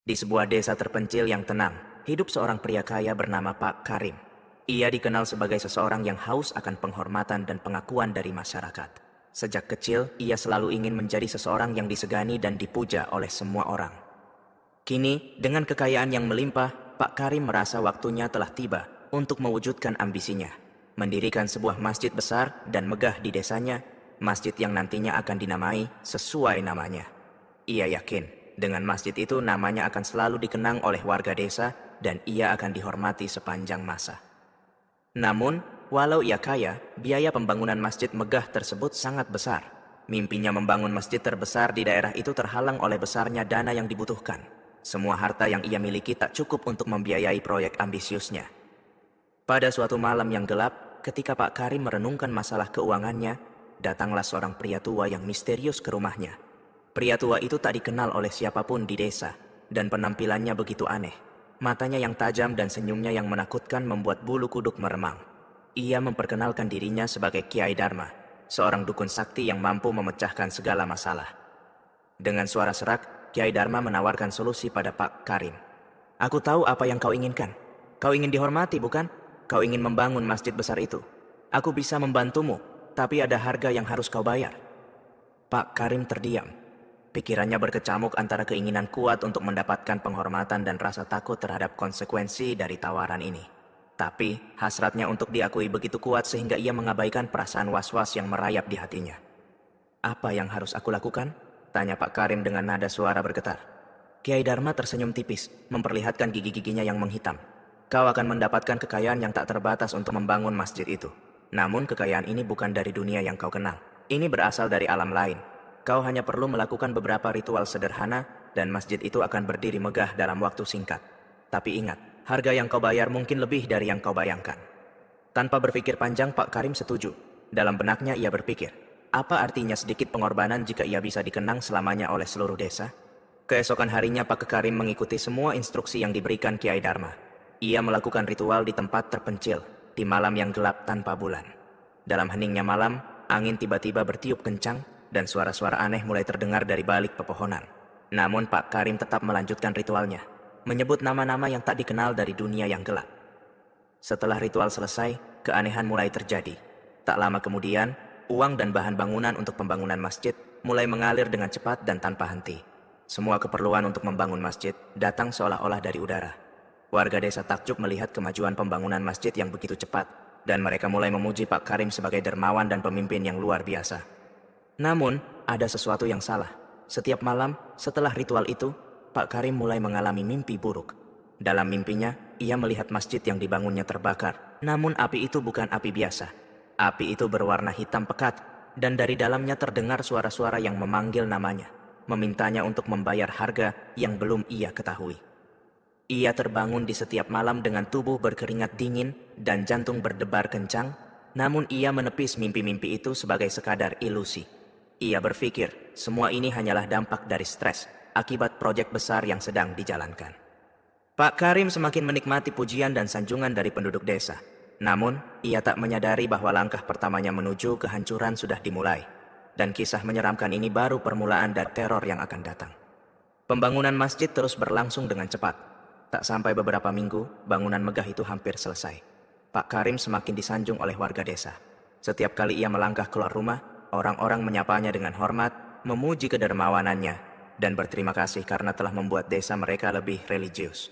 Di sebuah desa terpencil yang tenang, hidup seorang pria kaya bernama Pak Karim. Ia dikenal sebagai seseorang yang haus akan penghormatan dan pengakuan dari masyarakat. Sejak kecil, ia selalu ingin menjadi seseorang yang disegani dan dipuja oleh semua orang. Kini, dengan kekayaan yang melimpah, Pak Karim merasa waktunya telah tiba untuk mewujudkan ambisinya. Mendirikan sebuah masjid besar dan megah di desanya, masjid yang nantinya akan dinamai sesuai namanya. Ia yakin, dengan masjid itu namanya akan selalu dikenang oleh warga desa dan ia akan dihormati sepanjang masa. Namun, walau ia kaya, biaya pembangunan masjid megah tersebut sangat besar. Mimpinya membangun masjid terbesar di daerah itu terhalang oleh besarnya dana yang dibutuhkan. Semua harta yang ia miliki tak cukup untuk membiayai proyek ambisiusnya. Pada suatu malam yang gelap, ketika Pak Karim merenungkan masalah keuangannya, datanglah seorang pria tua yang misterius ke rumahnya. Pria tua itu tak dikenal oleh siapapun di desa, dan penampilannya begitu aneh. Matanya yang tajam dan senyumnya yang menakutkan membuat bulu kuduk meremang. Ia memperkenalkan dirinya sebagai Kiai Dharma, seorang dukun sakti yang mampu memecahkan segala masalah. Dengan suara serak, Kiai Dharma menawarkan solusi pada Pak Karim. "Aku tahu apa yang kau inginkan. Kau ingin dihormati, bukan? Kau ingin membangun masjid besar itu. Aku bisa membantumu, tapi ada harga yang harus kau bayar." Pak Karim terdiam. Pikirannya berkecamuk antara keinginan kuat untuk mendapatkan penghormatan dan rasa takut terhadap konsekuensi dari tawaran ini. Tapi, hasratnya untuk diakui begitu kuat sehingga ia mengabaikan perasaan was-was yang merayap di hatinya. "Apa yang harus aku lakukan?" tanya Pak Karim dengan nada suara bergetar. Kiai Dharma tersenyum tipis, memperlihatkan gigi-giginya yang menghitam. "Kau akan mendapatkan kekayaan yang tak terbatas untuk membangun masjid itu. Namun kekayaan ini bukan dari dunia yang kau kenal. Ini berasal dari alam lain. Kau hanya perlu melakukan beberapa ritual sederhana dan masjid itu akan berdiri megah dalam waktu singkat. Tapi ingat, harga yang kau bayar mungkin lebih dari yang kau bayangkan." Tanpa berpikir panjang, Pak Karim setuju. Dalam benaknya ia berpikir, apa artinya sedikit pengorbanan jika ia bisa dikenang selamanya oleh seluruh desa? Keesokan harinya Pak Karim mengikuti semua instruksi yang diberikan Kiai Dharma. Ia melakukan ritual di tempat terpencil, di malam yang gelap tanpa bulan. Dalam heningnya malam, angin tiba-tiba bertiup kencang, dan suara-suara aneh mulai terdengar dari balik pepohonan. Namun Pak Karim tetap melanjutkan ritualnya, menyebut nama-nama yang tak dikenal dari dunia yang gelap. Setelah ritual selesai, keanehan mulai terjadi. Tak lama kemudian, uang dan bahan bangunan untuk pembangunan masjid mulai mengalir dengan cepat dan tanpa henti. Semua keperluan untuk membangun masjid datang seolah-olah dari udara. Warga desa takjub melihat kemajuan pembangunan masjid yang begitu cepat, dan mereka mulai memuji Pak Karim sebagai dermawan dan pemimpin yang luar biasa. Namun, ada sesuatu yang salah. Setiap malam, setelah ritual itu, Pak Karim mulai mengalami mimpi buruk. Dalam mimpinya, ia melihat masjid yang dibangunnya terbakar. Namun api itu bukan api biasa. Api itu berwarna hitam pekat, dan dari dalamnya terdengar suara-suara yang memanggil namanya, memintanya untuk membayar harga yang belum ia ketahui. Ia terbangun di setiap malam dengan tubuh berkeringat dingin dan jantung berdebar kencang, namun ia menepis mimpi-mimpi itu sebagai sekadar ilusi. Ia berpikir, semua ini hanyalah dampak dari stres akibat proyek besar yang sedang dijalankan. Pak Karim semakin menikmati pujian dan sanjungan dari penduduk desa. Namun, ia tak menyadari bahwa langkah pertamanya menuju kehancuran sudah dimulai. Dan kisah menyeramkan ini baru permulaan dari teror yang akan datang. Pembangunan masjid terus berlangsung dengan cepat. Tak sampai beberapa minggu, bangunan megah itu hampir selesai. Pak Karim semakin disanjung oleh warga desa. Setiap kali ia melangkah keluar rumah, orang-orang menyapanya dengan hormat, memuji kedermawanannya, dan berterima kasih karena telah membuat desa mereka lebih religius.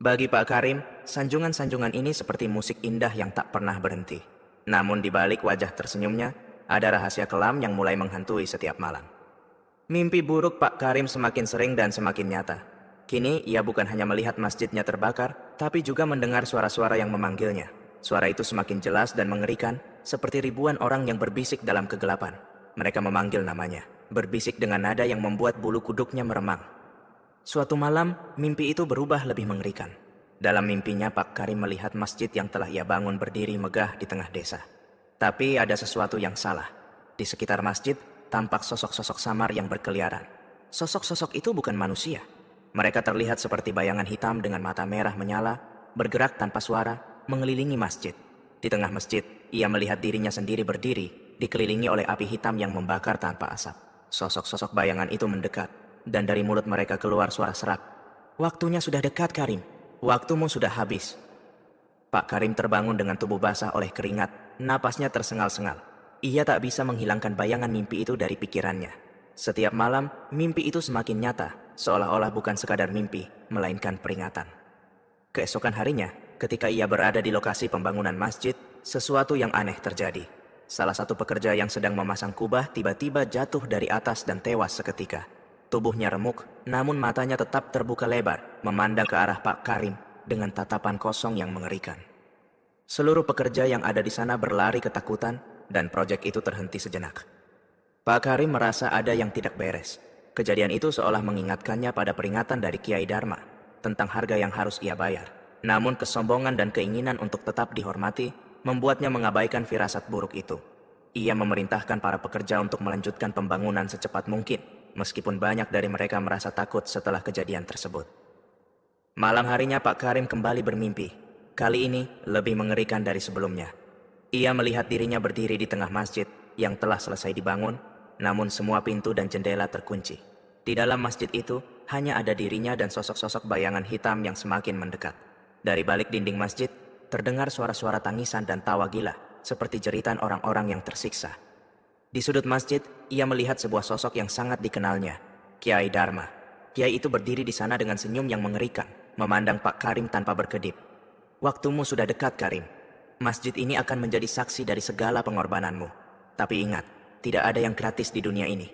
Bagi Pak Karim, sanjungan-sanjungan ini seperti musik indah yang tak pernah berhenti. Namun di balik wajah tersenyumnya, ada rahasia kelam yang mulai menghantui setiap malam. Mimpi buruk Pak Karim semakin sering dan semakin nyata. Kini ia bukan hanya melihat masjidnya terbakar, tapi juga mendengar suara-suara yang memanggilnya. Suara itu semakin jelas dan mengerikan, seperti ribuan orang yang berbisik dalam kegelapan. Mereka memanggil namanya, berbisik dengan nada yang membuat bulu kuduknya meremang. Suatu malam, mimpi itu berubah lebih mengerikan. Dalam mimpinya, Pak Karim melihat masjid yang telah ia bangun berdiri megah di tengah desa. Tapi ada sesuatu yang salah. Di sekitar masjid, tampak sosok-sosok samar yang berkeliaran. Sosok-sosok itu bukan manusia. Mereka terlihat seperti bayangan hitam dengan mata merah menyala, bergerak tanpa suara, mengelilingi masjid. Di tengah masjid, ia melihat dirinya sendiri berdiri, dikelilingi oleh api hitam yang membakar tanpa asap. Sosok-sosok bayangan itu mendekat, dan dari mulut mereka keluar suara serak. Waktunya sudah dekat, Karim. Waktumu sudah habis. Pak Karim terbangun dengan tubuh basah oleh keringat, napasnya tersengal-sengal. Ia tak bisa menghilangkan bayangan mimpi itu dari pikirannya. Setiap malam, mimpi itu semakin nyata, seolah-olah bukan sekadar mimpi, melainkan peringatan. Keesokan harinya, ketika ia berada di lokasi pembangunan masjid, sesuatu yang aneh terjadi. Salah satu pekerja yang sedang memasang kubah tiba-tiba jatuh dari atas dan tewas seketika. Tubuhnya remuk, namun matanya tetap terbuka lebar, memandang ke arah Pak Karim dengan tatapan kosong yang mengerikan. Seluruh pekerja yang ada di sana berlari ketakutan, dan proyek itu terhenti sejenak. Pak Karim merasa ada yang tidak beres. Kejadian itu seolah mengingatkannya pada peringatan dari Kiai Dharma tentang harga yang harus ia bayar. Namun kesombongan dan keinginan untuk tetap dihormati membuatnya mengabaikan firasat buruk itu. Ia memerintahkan para pekerja untuk melanjutkan pembangunan secepat mungkin, meskipun banyak dari mereka merasa takut setelah kejadian tersebut. Malam harinya Pak Karim kembali bermimpi. Kali ini lebih mengerikan dari sebelumnya. Ia melihat dirinya berdiri di tengah masjid yang telah selesai dibangun, namun semua pintu dan jendela terkunci. Di dalam masjid itu hanya ada dirinya dan sosok-sosok bayangan hitam yang semakin mendekat. Dari balik dinding masjid terdengar suara-suara tangisan dan tawa gila, seperti jeritan orang-orang yang tersiksa. Di sudut masjid, ia melihat sebuah sosok yang sangat dikenalnya, Kiai Dharma. Kiai itu berdiri di sana dengan senyum yang mengerikan, memandang Pak Karim tanpa berkedip. Waktumu sudah dekat, Karim. Masjid ini akan menjadi saksi dari segala pengorbananmu. Tapi ingat, tidak ada yang gratis di dunia ini.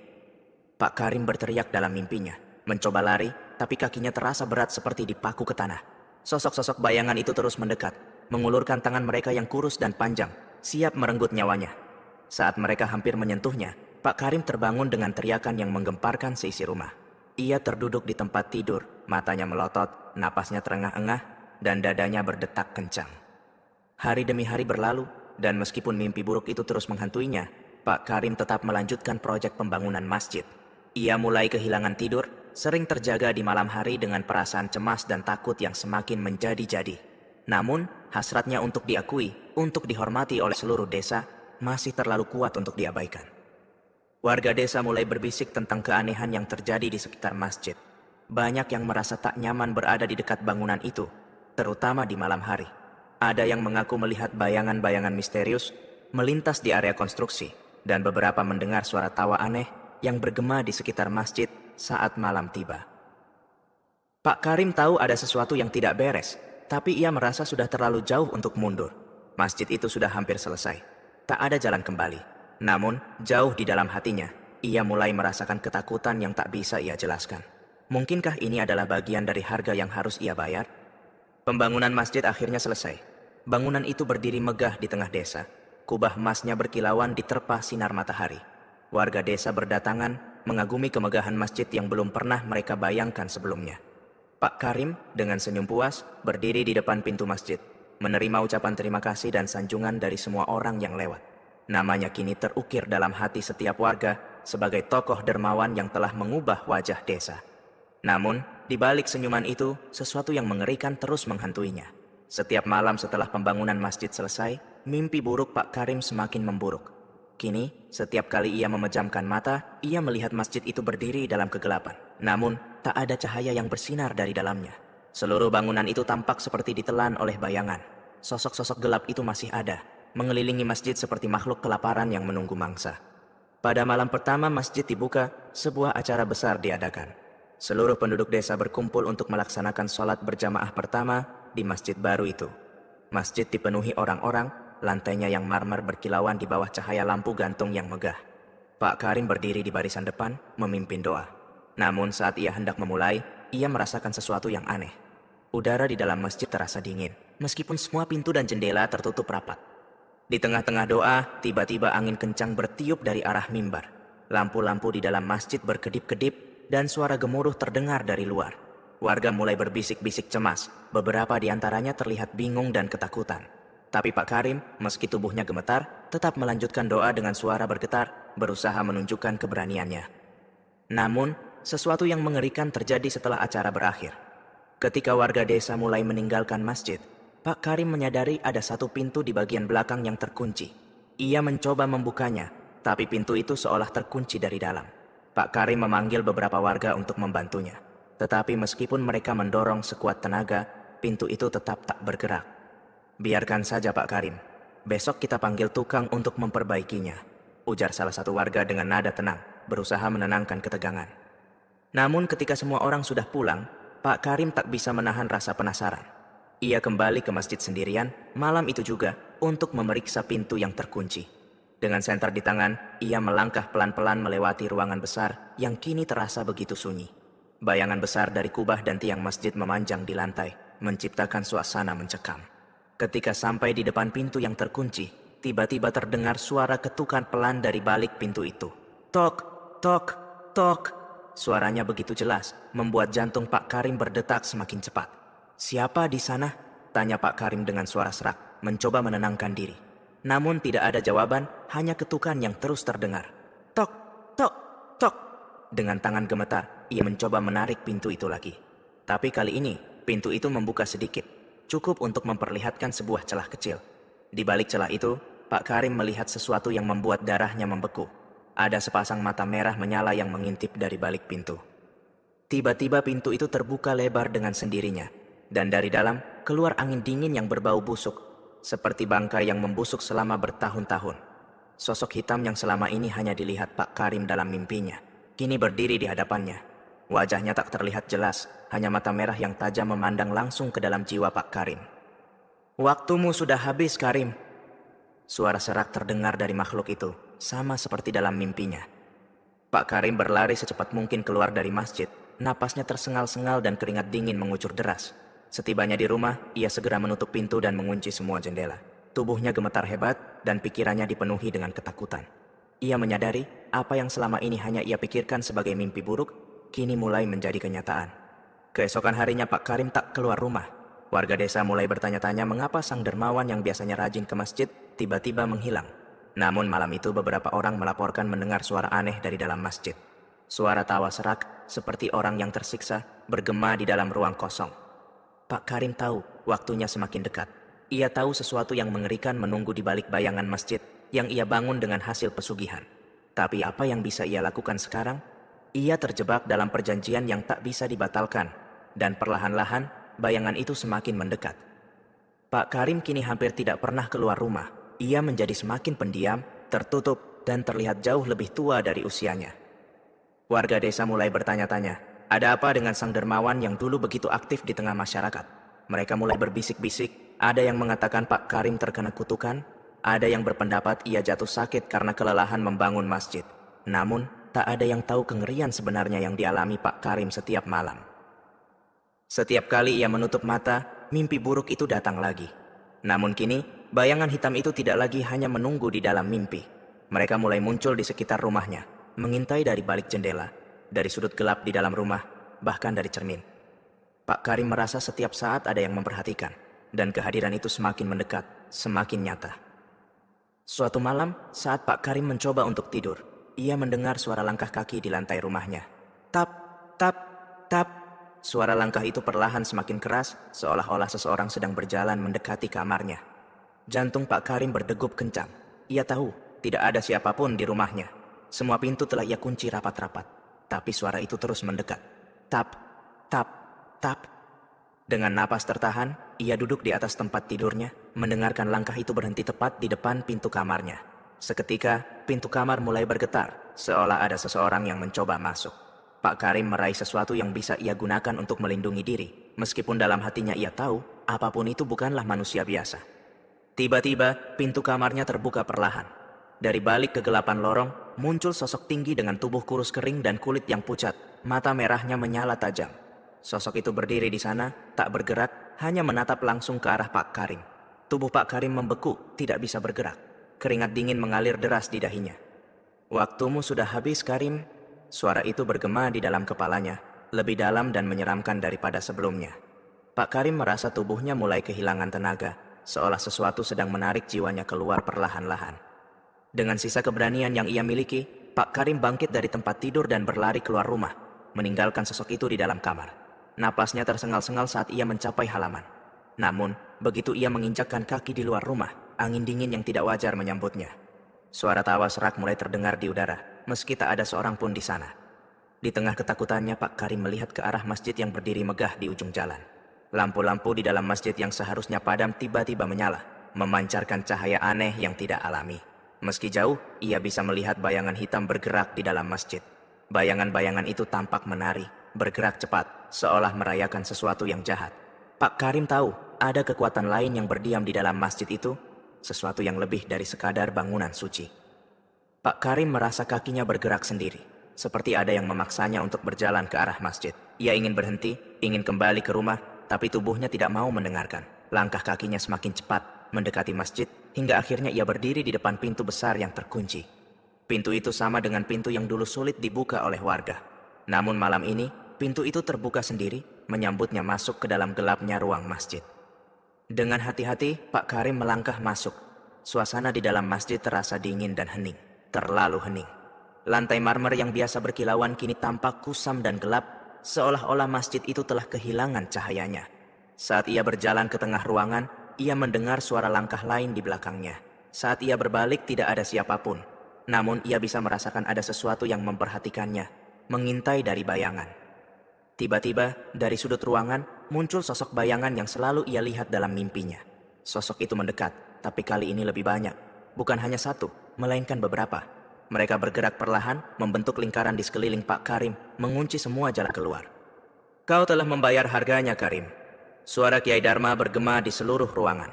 Pak Karim berteriak dalam mimpinya, mencoba lari, tapi kakinya terasa berat seperti dipaku ke tanah. Sosok-sosok bayangan itu terus mendekat, mengulurkan tangan mereka yang kurus dan panjang, siap merenggut nyawanya. Saat mereka hampir menyentuhnya, Pak Karim terbangun dengan teriakan yang menggemparkan seisi rumah. Ia terduduk di tempat tidur, matanya melotot, napasnya terengah-engah, dan dadanya berdetak kencang. Hari demi hari berlalu, dan meskipun mimpi buruk itu terus menghantuinya, Pak Karim tetap melanjutkan proyek pembangunan masjid. Ia mulai kehilangan tidur, sering terjaga di malam hari dengan perasaan cemas dan takut yang semakin menjadi-jadi. Namun, hasratnya untuk diakui, untuk dihormati oleh seluruh desa, masih terlalu kuat untuk diabaikan. Warga desa mulai berbisik tentang keanehan yang terjadi di sekitar masjid. Banyak yang merasa tak nyaman berada di dekat bangunan itu, terutama di malam hari. Ada yang mengaku melihat bayangan-bayangan misterius melintas di area konstruksi, dan beberapa mendengar suara tawa aneh yang bergema di sekitar masjid saat malam tiba. Pak Karim tahu ada sesuatu yang tidak beres, tapi ia merasa sudah terlalu jauh untuk mundur. Masjid itu sudah hampir selesai. Tak ada jalan kembali. Namun, jauh di dalam hatinya, ia mulai merasakan ketakutan yang tak bisa ia jelaskan. Mungkinkah ini adalah bagian dari harga yang harus ia bayar? Pembangunan masjid akhirnya selesai. Bangunan itu berdiri megah di tengah desa. Kubah emasnya berkilauan diterpa sinar matahari. Warga desa berdatangan mengagumi kemegahan masjid yang belum pernah mereka bayangkan sebelumnya. Pak Karim dengan senyum puas berdiri di depan pintu masjid, menerima ucapan terima kasih dan sanjungan dari semua orang yang lewat. Namanya kini terukir dalam hati setiap warga sebagai tokoh dermawan yang telah mengubah wajah desa. Namun, di balik senyuman itu, sesuatu yang mengerikan terus menghantuinya. Setiap malam setelah pembangunan masjid selesai, mimpi buruk Pak Karim semakin memburuk. Kini, setiap kali ia memejamkan mata, ia melihat masjid itu berdiri dalam kegelapan. Namun, tak ada cahaya yang bersinar dari dalamnya. Seluruh bangunan itu tampak seperti ditelan oleh bayangan. Sosok-sosok gelap itu masih ada, mengelilingi masjid seperti makhluk kelaparan yang menunggu mangsa. Pada malam pertama masjid dibuka, sebuah acara besar diadakan. Seluruh penduduk desa berkumpul untuk melaksanakan sholat berjamaah pertama di masjid baru itu. Masjid dipenuhi orang-orang, lantainya yang marmer berkilauan di bawah cahaya lampu gantung yang megah. Pak Karim berdiri di barisan depan, memimpin doa. Namun saat ia hendak memulai, ia merasakan sesuatu yang aneh. Udara di dalam masjid terasa dingin, meskipun semua pintu dan jendela tertutup rapat. Di tengah-tengah doa, tiba-tiba angin kencang bertiup dari arah mimbar. Lampu-lampu di dalam masjid berkedip-kedip, dan suara gemuruh terdengar dari luar. Warga mulai berbisik-bisik cemas, beberapa di antaranya terlihat bingung dan ketakutan. Tapi Pak Karim, meski tubuhnya gemetar, tetap melanjutkan doa dengan suara bergetar, berusaha menunjukkan keberaniannya. Namun, sesuatu yang mengerikan terjadi setelah acara berakhir. Ketika warga desa mulai meninggalkan masjid, Pak Karim menyadari ada satu pintu di bagian belakang yang terkunci. Ia mencoba membukanya, tapi pintu itu seolah terkunci dari dalam. Pak Karim memanggil beberapa warga untuk membantunya. Tetapi meskipun mereka mendorong sekuat tenaga, pintu itu tetap tak bergerak. "Biarkan saja Pak Karim. Besok kita panggil tukang untuk memperbaikinya," ujar salah satu warga dengan nada tenang, berusaha menenangkan ketegangan. Namun ketika semua orang sudah pulang, Pak Karim tak bisa menahan rasa penasaran. Ia kembali ke masjid sendirian malam itu juga untuk memeriksa pintu yang terkunci. Dengan senter di tangan, ia melangkah pelan-pelan melewati ruangan besar yang kini terasa begitu sunyi. Bayangan besar dari kubah dan tiang masjid memanjang di lantai, menciptakan suasana mencekam. Ketika sampai di depan pintu yang terkunci, tiba-tiba terdengar suara ketukan pelan dari balik pintu itu. Tok, tok, tok. Suaranya begitu jelas, membuat jantung Pak Karim berdetak semakin cepat. "Siapa di sana?" tanya Pak Karim dengan suara serak, mencoba menenangkan diri. Namun tidak ada jawaban, hanya ketukan yang terus terdengar. Tok, tok, tok. Dengan tangan gemetar, ia mencoba menarik pintu itu lagi. Tapi kali ini, pintu itu membuka sedikit, cukup untuk memperlihatkan sebuah celah kecil. Di balik celah itu, Pak Karim melihat sesuatu yang membuat darahnya membeku. Ada sepasang mata merah menyala yang mengintip dari balik pintu. Tiba-tiba pintu itu terbuka lebar dengan sendirinya, dan dari dalam keluar angin dingin yang berbau busuk, seperti bangkai yang membusuk selama bertahun-tahun. Sosok hitam yang selama ini hanya dilihat Pak Karim dalam mimpinya, kini berdiri di hadapannya. Wajahnya tak terlihat jelas, hanya mata merah yang tajam memandang langsung ke dalam jiwa Pak Karim. "Waktumu sudah habis, Karim." Suara serak terdengar dari makhluk itu, sama seperti dalam mimpinya. Pak Karim berlari secepat mungkin keluar dari masjid. Napasnya tersengal-sengal dan keringat dingin mengucur deras. Setibanya di rumah, ia segera menutup pintu dan mengunci semua jendela. Tubuhnya gemetar hebat dan pikirannya dipenuhi dengan ketakutan. Ia menyadari apa yang selama ini hanya ia pikirkan sebagai mimpi buruk, kini mulai menjadi kenyataan. Keesokan harinya Pak Karim tak keluar rumah. Warga desa mulai bertanya-tanya mengapa sang dermawan yang biasanya rajin ke masjid tiba-tiba menghilang. Namun malam itu beberapa orang melaporkan mendengar suara aneh dari dalam masjid. Suara tawa serak seperti orang yang tersiksa bergema di dalam ruang kosong. Pak Karim tahu waktunya semakin dekat. Ia tahu sesuatu yang mengerikan menunggu di balik bayangan masjid yang ia bangun dengan hasil pesugihan. Tapi apa yang bisa ia lakukan sekarang? Ia terjebak dalam perjanjian yang tak bisa dibatalkan, dan perlahan-lahan bayangan itu semakin mendekat. Pak Karim kini hampir tidak pernah keluar rumah. Ia menjadi semakin pendiam, tertutup, dan terlihat jauh lebih tua dari usianya. Warga desa mulai bertanya-tanya, ada apa dengan sang dermawan yang dulu begitu aktif di tengah masyarakat? Mereka mulai berbisik-bisik, ada yang mengatakan Pak Karim terkena kutukan, ada yang berpendapat ia jatuh sakit karena kelelahan membangun masjid. Namun, tak ada yang tahu kengerian sebenarnya yang dialami Pak Karim setiap malam. Setiap kali ia menutup mata, mimpi buruk itu datang lagi. Namun kini, bayangan hitam itu tidak lagi hanya menunggu di dalam mimpi. Mereka mulai muncul di sekitar rumahnya, mengintai dari balik jendela, dari sudut gelap di dalam rumah, bahkan dari cermin. Pak Karim merasa setiap saat ada yang memperhatikan, dan kehadiran itu semakin mendekat, semakin nyata. Suatu malam, saat Pak Karim mencoba untuk tidur, ia mendengar suara langkah kaki di lantai rumahnya. Tap, tap, tap. Suara langkah itu perlahan semakin keras, seolah-olah seseorang sedang berjalan mendekati kamarnya. Jantung Pak Karim berdegup kencang. Ia tahu, tidak ada siapapun di rumahnya. Semua pintu telah ia kunci rapat-rapat. Tapi suara itu terus mendekat. Tap, tap, tap. Dengan napas tertahan, ia duduk di atas tempat tidurnya, mendengarkan langkah itu berhenti tepat di depan pintu kamarnya. Seketika, pintu kamar mulai bergetar, seolah ada seseorang yang mencoba masuk. Pak Karim meraih sesuatu yang bisa ia gunakan untuk melindungi diri, meskipun dalam hatinya ia tahu, apapun itu bukanlah manusia biasa. Tiba-tiba, pintu kamarnya terbuka perlahan. Dari balik kegelapan lorong, muncul sosok tinggi dengan tubuh kurus kering dan kulit yang pucat, mata merahnya menyala tajam. Sosok itu berdiri di sana, tak bergerak, hanya menatap langsung ke arah Pak Karim. Tubuh Pak Karim membeku, tidak bisa bergerak. Keringat dingin mengalir deras di dahinya. "Waktumu sudah habis, Karim." Suara itu bergema di dalam kepalanya, lebih dalam dan menyeramkan daripada sebelumnya. Pak Karim merasa tubuhnya mulai kehilangan tenaga, seolah sesuatu sedang menarik jiwanya keluar perlahan-lahan. Dengan sisa keberanian yang ia miliki, Pak Karim bangkit dari tempat tidur dan berlari keluar rumah, meninggalkan sosok itu di dalam kamar. Napasnya tersengal-sengal saat ia mencapai halaman. Namun, begitu ia menginjakkan kaki di luar rumah, angin dingin yang tidak wajar menyambutnya. Suara tawa serak mulai terdengar di udara, meski tak ada seorang pun di sana. Di tengah ketakutannya, Pak Karim melihat ke arah masjid yang berdiri megah di ujung jalan. Lampu-lampu di dalam masjid yang seharusnya padam tiba-tiba menyala, memancarkan cahaya aneh yang tidak alami. Meski jauh, ia bisa melihat bayangan hitam bergerak di dalam masjid. Bayangan-bayangan itu tampak menari, bergerak cepat, seolah merayakan sesuatu yang jahat. Pak Karim tahu, ada kekuatan lain yang berdiam di dalam masjid itu, sesuatu yang lebih dari sekadar bangunan suci. Pak Karim merasa kakinya bergerak sendiri, seperti ada yang memaksanya untuk berjalan ke arah masjid. Ia ingin berhenti, ingin kembali ke rumah, tapi tubuhnya tidak mau mendengarkan. Langkah kakinya semakin cepat, mendekati masjid, hingga akhirnya ia berdiri di depan pintu besar yang terkunci. Pintu itu sama dengan pintu yang dulu sulit dibuka oleh warga. Namun malam ini, pintu itu terbuka sendiri, menyambutnya masuk ke dalam gelapnya ruang masjid. Dengan hati-hati, Pak Karim melangkah masuk. Suasana di dalam masjid terasa dingin dan hening, terlalu hening. Lantai marmer yang biasa berkilauan kini tampak kusam dan gelap, seolah-olah masjid itu telah kehilangan cahayanya. Saat ia berjalan ke tengah ruangan, ia mendengar suara langkah lain di belakangnya. Saat ia berbalik tidak ada siapapun, namun ia bisa merasakan ada sesuatu yang memperhatikannya, mengintai dari bayangan. Tiba-tiba, dari sudut ruangan, muncul sosok bayangan yang selalu ia lihat dalam mimpinya. Sosok itu mendekat, tapi kali ini lebih banyak. Bukan hanya satu, melainkan beberapa. Mereka bergerak perlahan, membentuk lingkaran di sekeliling Pak Karim, mengunci semua jalan keluar. Kau telah membayar harganya, Karim. Suara Kiai Dharma bergema di seluruh ruangan.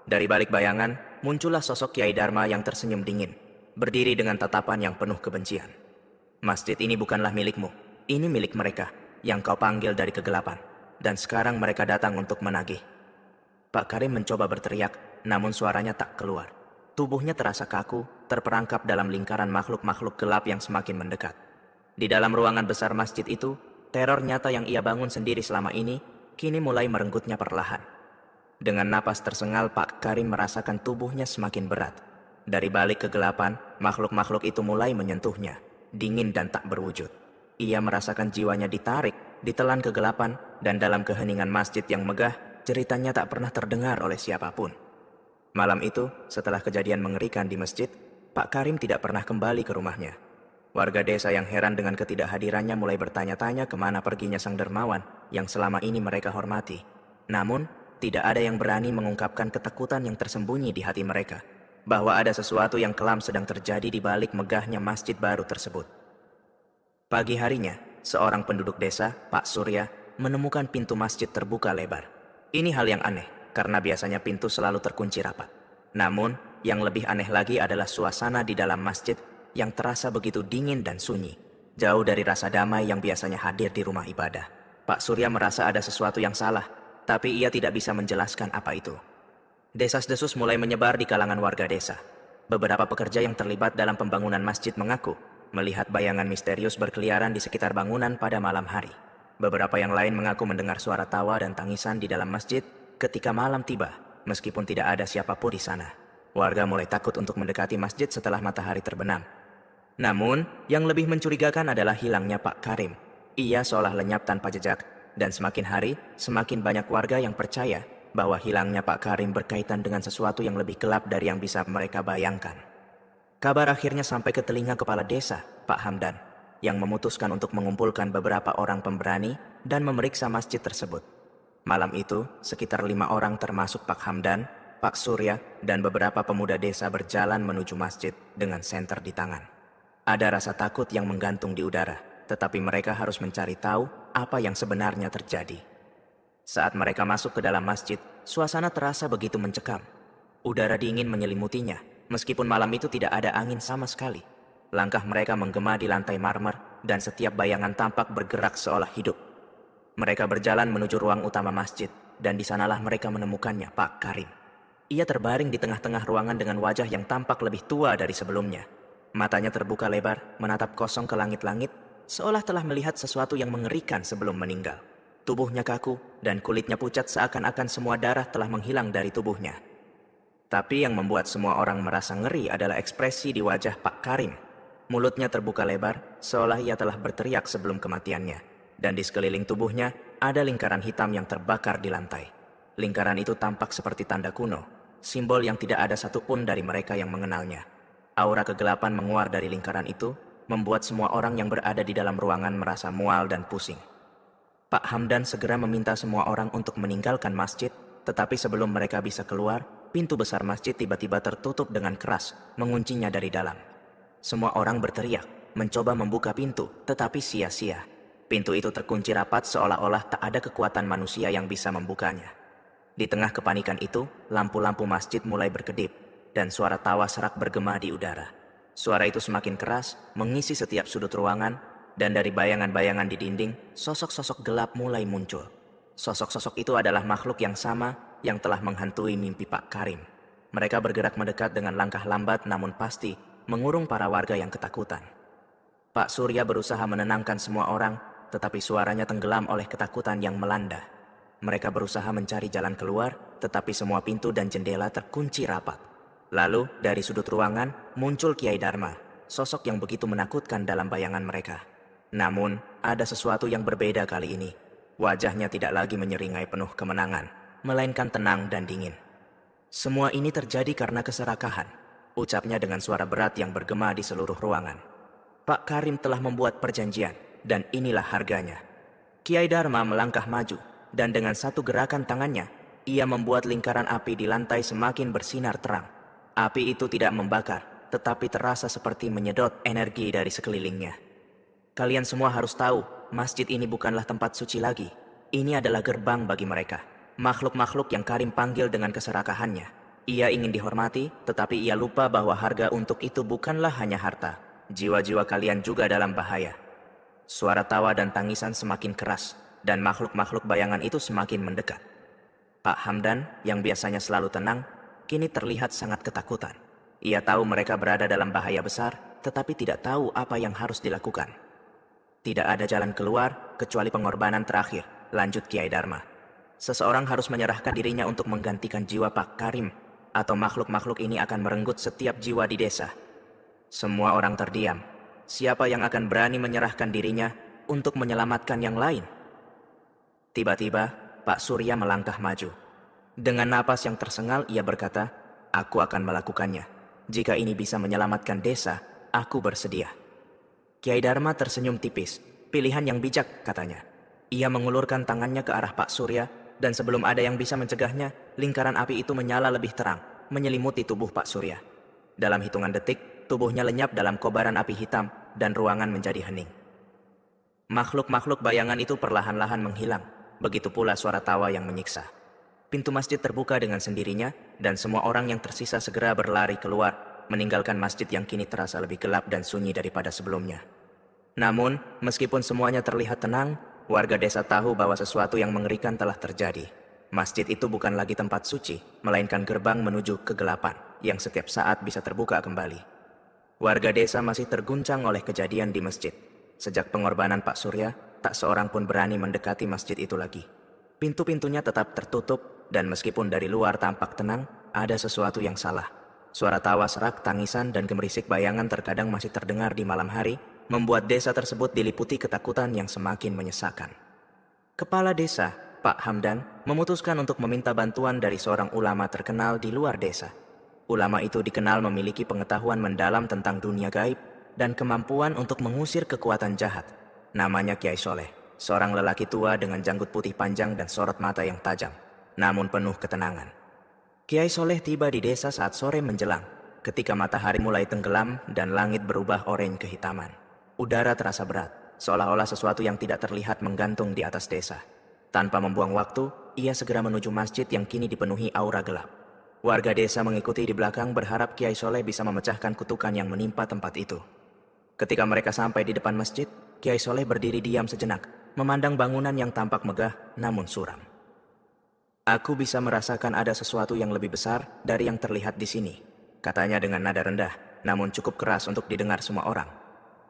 Dari balik bayangan, muncullah sosok Kiai Dharma yang tersenyum dingin, berdiri dengan tatapan yang penuh kebencian. Masjid ini bukanlah milikmu, ini milik mereka, yang kau panggil dari kegelapan, dan sekarang mereka datang untuk menagih. Pak Karim mencoba berteriak, namun suaranya tak keluar. Tubuhnya terasa kaku, terperangkap dalam lingkaran makhluk-makhluk gelap yang semakin mendekat. Di dalam ruangan besar masjid itu, teror nyata yang ia bangun sendiri selama ini, kini mulai merenggutnya perlahan. Dengan napas tersengal, Pak Karim merasakan tubuhnya semakin berat. Dari balik kegelapan, makhluk-makhluk itu mulai menyentuhnya, dingin dan tak berwujud. Ia merasakan jiwanya ditarik, ditelan kegelapan, dan dalam keheningan masjid yang megah, ceritanya tak pernah terdengar oleh siapapun. Malam itu, setelah kejadian mengerikan di masjid, Pak Karim tidak pernah kembali ke rumahnya. Warga desa yang heran dengan ketidakhadirannya mulai bertanya-tanya kemana perginya sang dermawan yang selama ini mereka hormati. Namun, tidak ada yang berani mengungkapkan ketakutan yang tersembunyi di hati mereka, bahwa ada sesuatu yang kelam sedang terjadi di balik megahnya masjid baru tersebut. Pagi harinya, seorang penduduk desa, Pak Surya, menemukan pintu masjid terbuka lebar. Ini hal yang aneh, karena biasanya pintu selalu terkunci rapat. Namun, yang lebih aneh lagi adalah suasana di dalam masjid yang terasa begitu dingin dan sunyi, jauh dari rasa damai yang biasanya hadir di rumah ibadah. Pak Surya merasa ada sesuatu yang salah, tapi ia tidak bisa menjelaskan apa itu. Desas-desus mulai menyebar di kalangan warga desa. Beberapa pekerja yang terlibat dalam pembangunan masjid mengaku melihat bayangan misterius berkeliaran di sekitar bangunan pada malam hari. Beberapa yang lain mengaku mendengar suara tawa dan tangisan di dalam masjid ketika malam tiba, meskipun tidak ada siapapun di sana. Warga mulai takut untuk mendekati masjid setelah matahari terbenam. Namun, yang lebih mencurigakan adalah hilangnya Pak Karim. Ia seolah lenyap tanpa jejak, dan semakin hari, semakin banyak warga yang percaya bahwa hilangnya Pak Karim berkaitan dengan sesuatu yang lebih gelap dari yang bisa mereka bayangkan. Kabar akhirnya sampai ke telinga kepala desa, Pak Hamdan, yang memutuskan untuk mengumpulkan beberapa orang pemberani dan memeriksa masjid tersebut. Malam itu, sekitar 5 orang termasuk Pak Hamdan, Pak Surya, dan beberapa pemuda desa berjalan menuju masjid dengan senter di tangan. Ada rasa takut yang menggantung di udara, tetapi mereka harus mencari tahu apa yang sebenarnya terjadi. Saat mereka masuk ke dalam masjid, suasana terasa begitu mencekam. Udara dingin menyelimutinya, meskipun malam itu tidak ada angin sama sekali. Langkah mereka menggema di lantai marmer, dan setiap bayangan tampak bergerak seolah hidup. Mereka berjalan menuju ruang utama masjid, dan di sanalah mereka menemukannya, Pak Karim. Ia terbaring di tengah-tengah ruangan dengan wajah yang tampak lebih tua dari sebelumnya. Matanya terbuka lebar, menatap kosong ke langit-langit, seolah telah melihat sesuatu yang mengerikan sebelum meninggal. Tubuhnya kaku, dan kulitnya pucat seakan-akan semua darah telah menghilang dari tubuhnya. Tapi yang membuat semua orang merasa ngeri adalah ekspresi di wajah Pak Karim. Mulutnya terbuka lebar, seolah ia telah berteriak sebelum kematiannya. Dan di sekeliling tubuhnya, ada lingkaran hitam yang terbakar di lantai. Lingkaran itu tampak seperti tanda kuno, simbol yang tidak ada satupun dari mereka yang mengenalnya. Aura kegelapan menguar dari lingkaran itu, membuat semua orang yang berada di dalam ruangan merasa mual dan pusing. Pak Hamdan segera meminta semua orang untuk meninggalkan masjid, tetapi sebelum mereka bisa keluar, pintu besar masjid tiba-tiba tertutup dengan keras, menguncinya dari dalam. Semua orang berteriak, mencoba membuka pintu, tetapi sia-sia. Pintu itu terkunci rapat seolah-olah tak ada kekuatan manusia yang bisa membukanya. Di tengah kepanikan itu, lampu-lampu masjid mulai berkedip, dan suara tawa serak bergema di udara. Suara itu semakin keras, mengisi setiap sudut ruangan, dan dari bayangan-bayangan di dinding, sosok-sosok gelap mulai muncul. Sosok-sosok itu adalah makhluk yang sama yang telah menghantui mimpi Pak Karim. Mereka bergerak mendekat dengan langkah lambat namun pasti, mengurung para warga yang ketakutan. Pak Surya berusaha menenangkan semua orang, tetapi suaranya tenggelam oleh ketakutan yang melanda. Mereka berusaha mencari jalan keluar, tetapi semua pintu dan jendela terkunci rapat. Lalu, dari sudut ruangan, muncul Kiai Dharma, sosok yang begitu menakutkan dalam bayangan mereka. Namun, ada sesuatu yang berbeda kali ini. Wajahnya tidak lagi menyeringai penuh kemenangan, melainkan tenang dan dingin. Semua ini terjadi karena keserakahan, ucapnya dengan suara berat yang bergema di seluruh ruangan. Pak Karim telah membuat perjanjian, dan inilah harganya. Kiai Dharma melangkah maju, dan dengan satu gerakan tangannya, ia membuat lingkaran api di lantai semakin bersinar terang. Api itu tidak membakar, tetapi terasa seperti menyedot energi dari sekelilingnya. Kalian semua harus tahu, masjid ini bukanlah tempat suci lagi. Ini adalah gerbang bagi mereka. Makhluk-makhluk yang Karim panggil dengan keserakahannya. Ia ingin dihormati, tetapi ia lupa bahwa harga untuk itu bukanlah hanya harta. Jiwa-jiwa kalian juga dalam bahaya. Suara tawa dan tangisan semakin keras, dan makhluk-makhluk bayangan itu semakin mendekat. Pak Hamdan, yang biasanya selalu tenang, kini terlihat sangat ketakutan. Ia tahu mereka berada dalam bahaya besar, tetapi tidak tahu apa yang harus dilakukan. Tidak ada jalan keluar, kecuali pengorbanan terakhir, lanjut Kiai Dharma. Seseorang harus menyerahkan dirinya untuk menggantikan jiwa Pak Karim, atau makhluk-makhluk ini akan merenggut setiap jiwa di desa. Semua orang terdiam. Siapa yang akan berani menyerahkan dirinya untuk menyelamatkan yang lain? Tiba-tiba, Pak Surya melangkah maju. Dengan napas yang tersengal, ia berkata, "Aku akan melakukannya. Jika ini bisa menyelamatkan desa, aku bersedia." Kiai Dharma tersenyum tipis. "Pilihan yang bijak," katanya. Ia mengulurkan tangannya ke arah Pak Surya, dan sebelum ada yang bisa mencegahnya, lingkaran api itu menyala lebih terang, menyelimuti tubuh Pak Surya. Dalam hitungan detik, tubuhnya lenyap dalam kobaran api hitam, dan ruangan menjadi hening. Makhluk-makhluk bayangan itu perlahan-lahan menghilang, begitu pula suara tawa yang menyiksa. Pintu masjid terbuka dengan sendirinya, dan semua orang yang tersisa segera berlari keluar, meninggalkan masjid yang kini terasa lebih gelap dan sunyi daripada sebelumnya. Namun, meskipun semuanya terlihat tenang, warga desa tahu bahwa sesuatu yang mengerikan telah terjadi. Masjid itu bukan lagi tempat suci, melainkan gerbang menuju kegelapan, yang setiap saat bisa terbuka kembali. Warga desa masih terguncang oleh kejadian di masjid. Sejak pengorbanan Pak Surya, tak seorang pun berani mendekati masjid itu lagi. Pintu-pintunya tetap tertutup, dan meskipun dari luar tampak tenang, ada sesuatu yang salah. Suara tawa serak, tangisan, dan gemerisik bayangan terkadang masih terdengar di malam hari, membuat desa tersebut diliputi ketakutan yang semakin menyesakan. Kepala desa, Pak Hamdan, memutuskan untuk meminta bantuan dari seorang ulama terkenal di luar desa. Ulama itu dikenal memiliki pengetahuan mendalam tentang dunia gaib dan kemampuan untuk mengusir kekuatan jahat. Namanya Kiai Soleh, seorang lelaki tua dengan janggut putih panjang dan sorot mata yang tajam, namun penuh ketenangan. Kiai Soleh tiba di desa saat sore menjelang, ketika matahari mulai tenggelam dan langit berubah oranye kehitaman. Udara terasa berat, seolah-olah sesuatu yang tidak terlihat menggantung di atas desa. Tanpa membuang waktu, ia segera menuju masjid yang kini dipenuhi aura gelap. Warga desa mengikuti di belakang berharap Kiai Soleh bisa memecahkan kutukan yang menimpa tempat itu. Ketika mereka sampai di depan masjid, Kiai Soleh berdiri diam sejenak, memandang bangunan yang tampak megah namun suram. "Aku bisa merasakan ada sesuatu yang lebih besar dari yang terlihat di sini," katanya dengan nada rendah, namun cukup keras untuk didengar semua orang.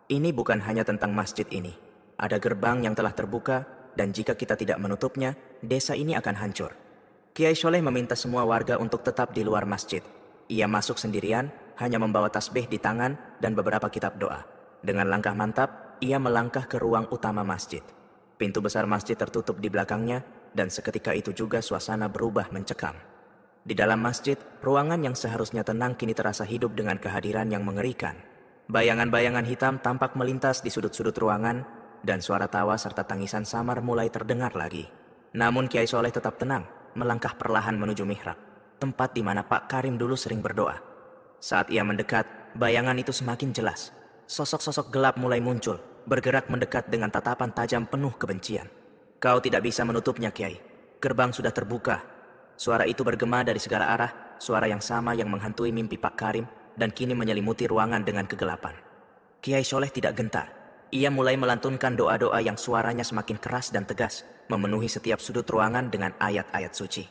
"Ini bukan hanya tentang masjid ini. Ada gerbang yang telah terbuka, dan jika kita tidak menutupnya, desa ini akan hancur." Kiai Soleh meminta semua warga untuk tetap di luar masjid. Ia masuk sendirian, hanya membawa tasbih di tangan dan beberapa kitab doa. Dengan langkah mantap, ia melangkah ke ruang utama masjid. Pintu besar masjid tertutup di belakangnya, dan seketika itu juga suasana berubah mencekam. Di dalam masjid, ruangan yang seharusnya tenang kini terasa hidup dengan kehadiran yang mengerikan. Bayangan-bayangan hitam tampak melintas di sudut-sudut ruangan, dan suara tawa serta tangisan samar mulai terdengar lagi. Namun Kiai Soleh tetap tenang, melangkah perlahan menuju mihrab, tempat di mana Pak Karim dulu sering berdoa. Saat ia mendekat, bayangan itu semakin jelas. Sosok-sosok gelap mulai muncul, bergerak mendekat dengan tatapan tajam penuh kebencian. Kau tidak bisa menutupnya, Kiai. Gerbang sudah terbuka. Suara itu bergema dari segala arah, suara yang sama yang menghantui mimpi Pak Karim, dan kini menyelimuti ruangan dengan kegelapan. Kiai Soleh tidak gentar. Ia mulai melantunkan doa-doa yang suaranya semakin keras dan tegas, memenuhi setiap sudut ruangan dengan ayat-ayat suci.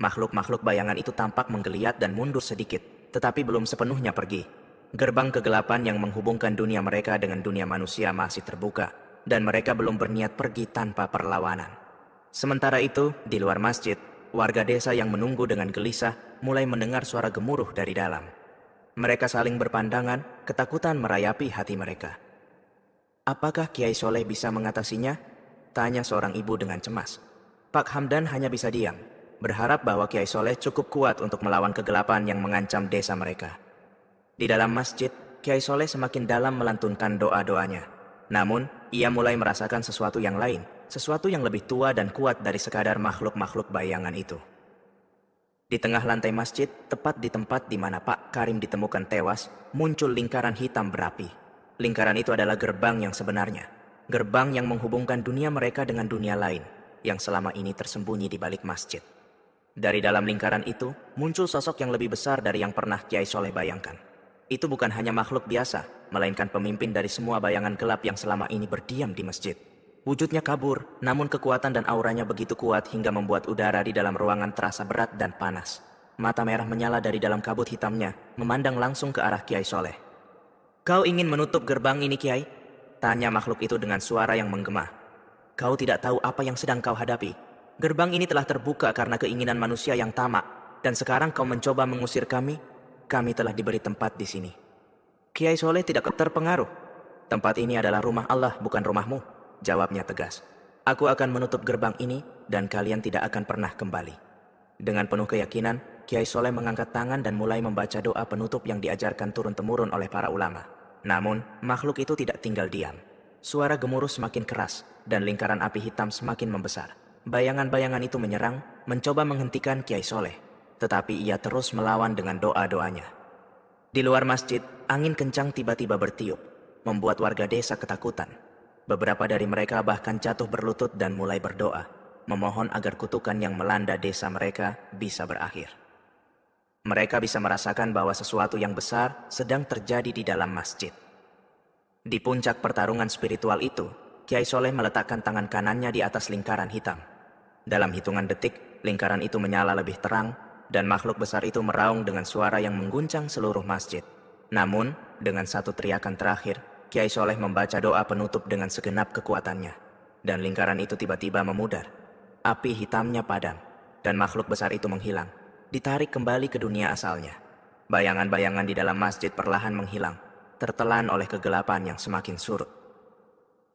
Makhluk-makhluk bayangan itu tampak menggeliat dan mundur sedikit, tetapi belum sepenuhnya pergi. Gerbang kegelapan yang menghubungkan dunia mereka dengan dunia manusia masih terbuka, dan mereka belum berniat pergi tanpa perlawanan. Sementara itu, di luar masjid, warga desa yang menunggu dengan gelisah mulai mendengar suara gemuruh dari dalam. Mereka saling berpandangan, ketakutan merayapi hati mereka. Apakah Kiai Soleh bisa mengatasinya? Tanya seorang ibu dengan cemas. Pak Hamdan hanya bisa diam, berharap bahwa Kiai Soleh cukup kuat untuk melawan kegelapan yang mengancam desa mereka. Di dalam masjid, Kiai Soleh semakin dalam melantunkan doa-doanya. Namun, ia mulai merasakan sesuatu yang lain, sesuatu yang lebih tua dan kuat dari sekadar makhluk-makhluk bayangan itu. Di tengah lantai masjid, tepat di tempat di mana Pak Karim ditemukan tewas, muncul lingkaran hitam berapi. Lingkaran itu adalah gerbang yang sebenarnya. Gerbang yang menghubungkan dunia mereka dengan dunia lain, yang selama ini tersembunyi di balik masjid. Dari dalam lingkaran itu, muncul sosok yang lebih besar dari yang pernah Kiai Soleh bayangkan. Itu bukan hanya makhluk biasa, melainkan pemimpin dari semua bayangan gelap yang selama ini berdiam di masjid. Wujudnya kabur, namun kekuatan dan auranya begitu kuat hingga membuat udara di dalam ruangan terasa berat dan panas. Mata merah menyala dari dalam kabut hitamnya, memandang langsung ke arah Kiai Soleh. Kau ingin menutup gerbang ini, Kiai? Tanya makhluk itu dengan suara yang menggema. Kau tidak tahu apa yang sedang kau hadapi. Gerbang ini telah terbuka karena keinginan manusia yang tamak, dan sekarang kau mencoba mengusir kami. Kami telah diberi tempat di sini. Kiai Soleh tidak terpengaruh. Tempat ini adalah rumah Allah, bukan rumahmu. Jawabnya tegas. Aku akan menutup gerbang ini dan kalian tidak akan pernah kembali. Dengan penuh keyakinan, Kiai Soleh mengangkat tangan dan mulai membaca doa penutup yang diajarkan turun-temurun oleh para ulama. Namun, makhluk itu tidak tinggal diam. Suara gemuruh semakin keras dan lingkaran api hitam semakin membesar. Bayangan-bayangan itu menyerang, mencoba menghentikan Kiai Soleh. Tetapi ia terus melawan dengan doa-doanya. Di luar masjid, angin kencang tiba-tiba bertiup, membuat warga desa ketakutan. Beberapa dari mereka bahkan jatuh berlutut dan mulai berdoa, memohon agar kutukan yang melanda desa mereka bisa berakhir. Mereka bisa merasakan bahwa sesuatu yang besar sedang terjadi di dalam masjid. Di puncak pertarungan spiritual itu, Kiai Soleh meletakkan tangan kanannya di atas lingkaran hitam. Dalam hitungan detik, lingkaran itu menyala lebih terang, dan makhluk besar itu meraung dengan suara yang mengguncang seluruh masjid. Namun, dengan satu teriakan terakhir, Kiai Soleh membaca doa penutup dengan segenap kekuatannya, dan lingkaran itu tiba-tiba memudar. Api hitamnya padam, dan makhluk besar itu menghilang, ditarik kembali ke dunia asalnya. Bayangan-bayangan di dalam masjid perlahan menghilang, tertelan oleh kegelapan yang semakin surut.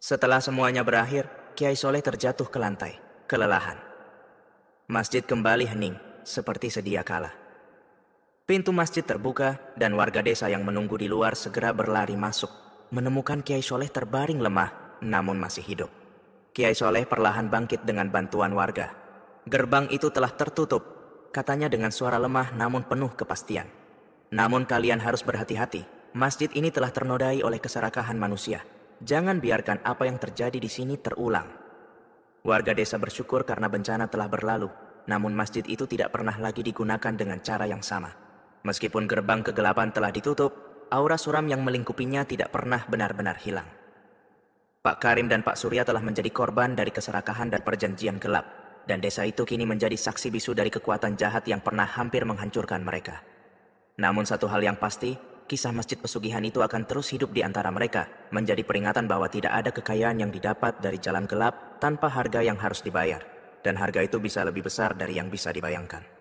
Setelah semuanya berakhir, Kiai Soleh terjatuh ke lantai, kelelahan. Masjid kembali hening, seperti sedia kala. Pintu masjid terbuka, dan warga desa yang menunggu di luar segera berlari masuk, menemukan Kiai Soleh terbaring lemah, namun masih hidup. Kiai Soleh perlahan bangkit dengan bantuan warga. Gerbang itu telah tertutup, katanya dengan suara lemah namun penuh kepastian. Namun kalian harus berhati-hati, masjid ini telah ternodai oleh keserakahan manusia. Jangan biarkan apa yang terjadi di sini terulang. Warga desa bersyukur karena bencana telah berlalu, namun masjid itu tidak pernah lagi digunakan dengan cara yang sama. Meskipun gerbang kegelapan telah ditutup, aura suram yang melingkupinya tidak pernah benar-benar hilang. Pak Karim dan Pak Surya telah menjadi korban dari keserakahan dan perjanjian gelap, dan desa itu kini menjadi saksi bisu dari kekuatan jahat yang pernah hampir menghancurkan mereka. Namun satu hal yang pasti, kisah masjid pesugihan itu akan terus hidup di antara mereka, menjadi peringatan bahwa tidak ada kekayaan yang didapat dari jalan gelap tanpa harga yang harus dibayar, dan harga itu bisa lebih besar dari yang bisa dibayangkan.